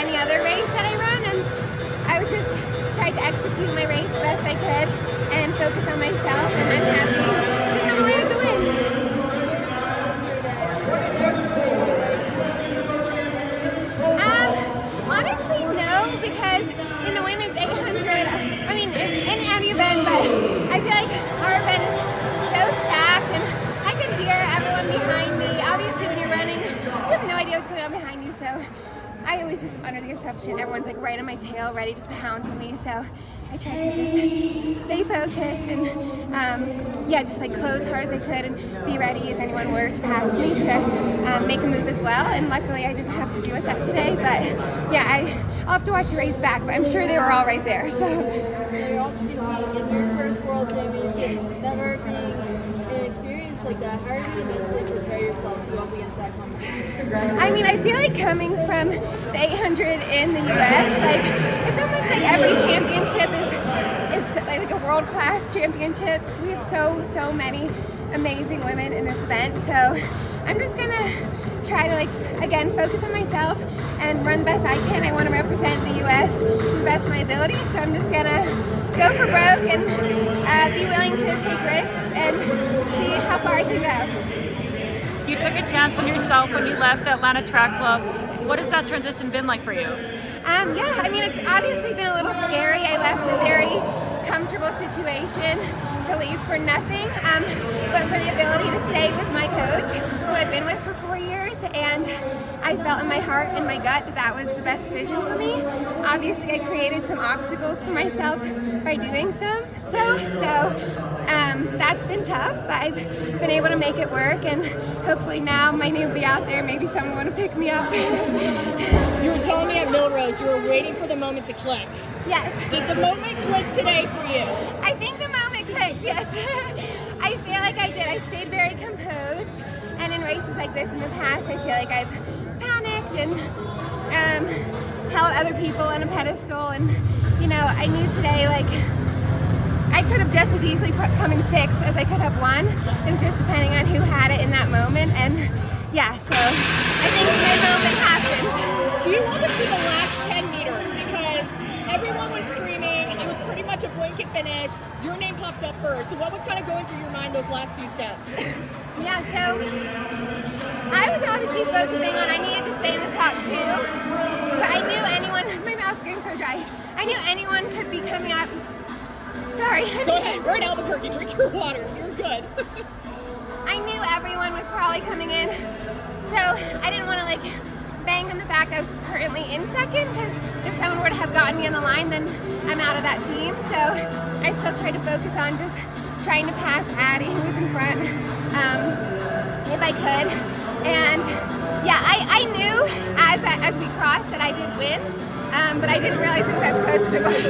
any other race that I run, and I was just trying to execute my race the best I could and focus on myself, and I'm happy to come away with the win. Honestly, no, because in the women's 800, I mean, in any event, but I feel like our event is so stacked, and I could hear everyone behind me. Obviously, when you're running, you have no idea what's going on behind you, so I was just under the assumption everyone's like right on my tail, ready to pounce on me, so I tried to just stay focused and yeah, just like close as hard as I could and be ready if anyone were to pass me to make a move as well. And luckily I didn't have to deal with that today, but yeah, I'll have to watch the race back, but I'm sure they were all right there. So you're off to compete in your first World Championships, never being an experience like that. How do you mentally prepare yourself to go up against that competition? I mean, I feel like coming from the 800 in the US, like it's almost like every championship is like a world-class championship. We have so many amazing women in this event, so I'm just gonna try to, like, again, focus on myself and run the best I can. I want to represent the US to the best of my ability, so I'm just gonna go for broke and be willing to take risks and see how far I can go. You took a chance on yourself when you left the Atlanta Track Club. What has that transition been like for you? Yeah, I mean, it's obviously been a little scary. I left a very comfortable situation to leave for nothing, but for the ability to stay with my coach, who I've been with for 4 years, and I felt in my heart and my gut that that was the best decision for me. Obviously, I created some obstacles for myself by doing so that's been tough, but I've been able to make it work, and hopefully now my name will be out there. Maybe someone will pick me up. You were telling me at Millrose you were waiting for the moment to click. Yes. Did the moment click today for you? I think the moment clicked, yes. I feel like I did. I stayed very composed, and in races like this in the past, I feel like I've panicked and held other people on a pedestal, and you know, I knew today, like, I could have just as easily come in 6th as I could have won. It was just depending on who had it in that moment, and yeah, so I think the moment happened. Do you want to see the last 10 meters? Because everyone was screaming, it was pretty much a blanket finish. Your name popped up first, so what was kind of going through your mind those last few steps? Yeah, so I was obviously focusing on I needed to stay in the top 2, but I knew anyone, my mouth's getting so dry, I knew anyone could be coming up. Sorry. Go ahead, we're in Albuquerque, drink your water, you're good. I knew everyone was probably coming in, so I didn't want to like bang on the fact I was currently in 2nd, because if someone were to have gotten me on the line, then I'm out of that team. So I still tried to focus on just trying to pass Addie, who was in front, if I could. And yeah, I knew as we crossed that I did win, but I didn't realize it was as close as it was.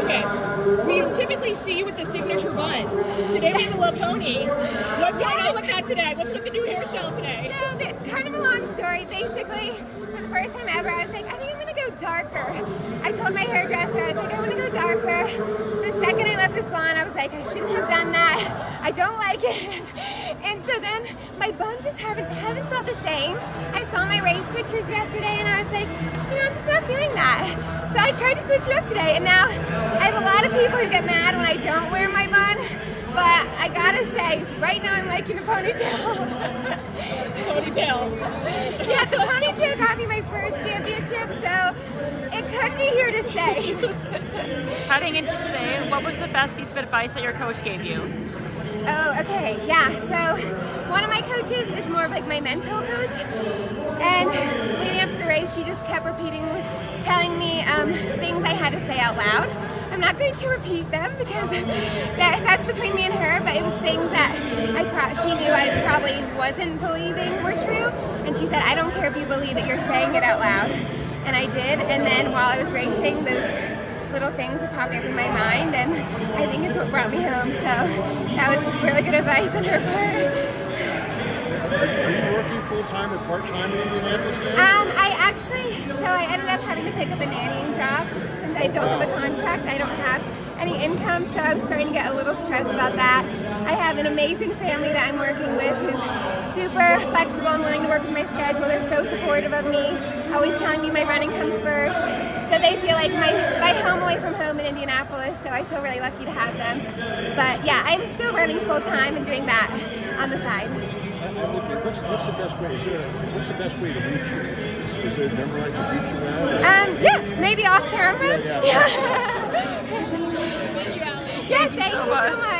Okay. We typically see you with the signature bun. Today with the little pony. What's going on with that today? What's with the new hairstyle today? So it's kind of a long story. Basically, for the first time ever, I was like, I think I'm gonna go darker. I told my hairdresser, I was like, I want to go darker. The second I left the salon, I was like, I shouldn't have done that. I don't like it. And so then my bun just hasn't felt the same. I saw my race pictures yesterday, and I was like, you know, I'm just not feeling that. So I tried to switch it up today, and now I have a lot of people who get mad when I don't wear my bun, but I gotta say, right now I'm liking a ponytail. Ponytail. Yeah, the ponytail got me my first championship, so it could be here to stay. Heading into today, what was the best piece of advice that your coach gave you? Oh, okay, yeah, so one of my coaches is more of like my mental coach, and leading up to the race, she just kept repeating, telling me things I had to say out loud. I'm not going to repeat them because that's between me and her, but it was things that she knew I probably wasn't believing were true, and she said, I don't care if you believe it, you're saying it out loud. And I did, and then while I was racing, those little things were popping up in my mind, and I think it's what brought me home, so that was really good advice on her part. Are you working full-time or part-time in Indianapolis now? I ended up having to pick up a nannying job. Since I don't have a contract, I don't have any income, so I was starting to get a little stressed about that. I have an amazing family that I'm working with who's super flexible and willing to work with my schedule. They're so supportive of me, always telling me my running comes first. So they feel like my home away from home in Indianapolis, so I feel really lucky to have them. But yeah, I'm still running full time and doing that on the side. What's the best way? What's the best way to reach you? Is there a number I can reach you at? Yeah, maybe off camera. Yeah. Yeah, thank you so much.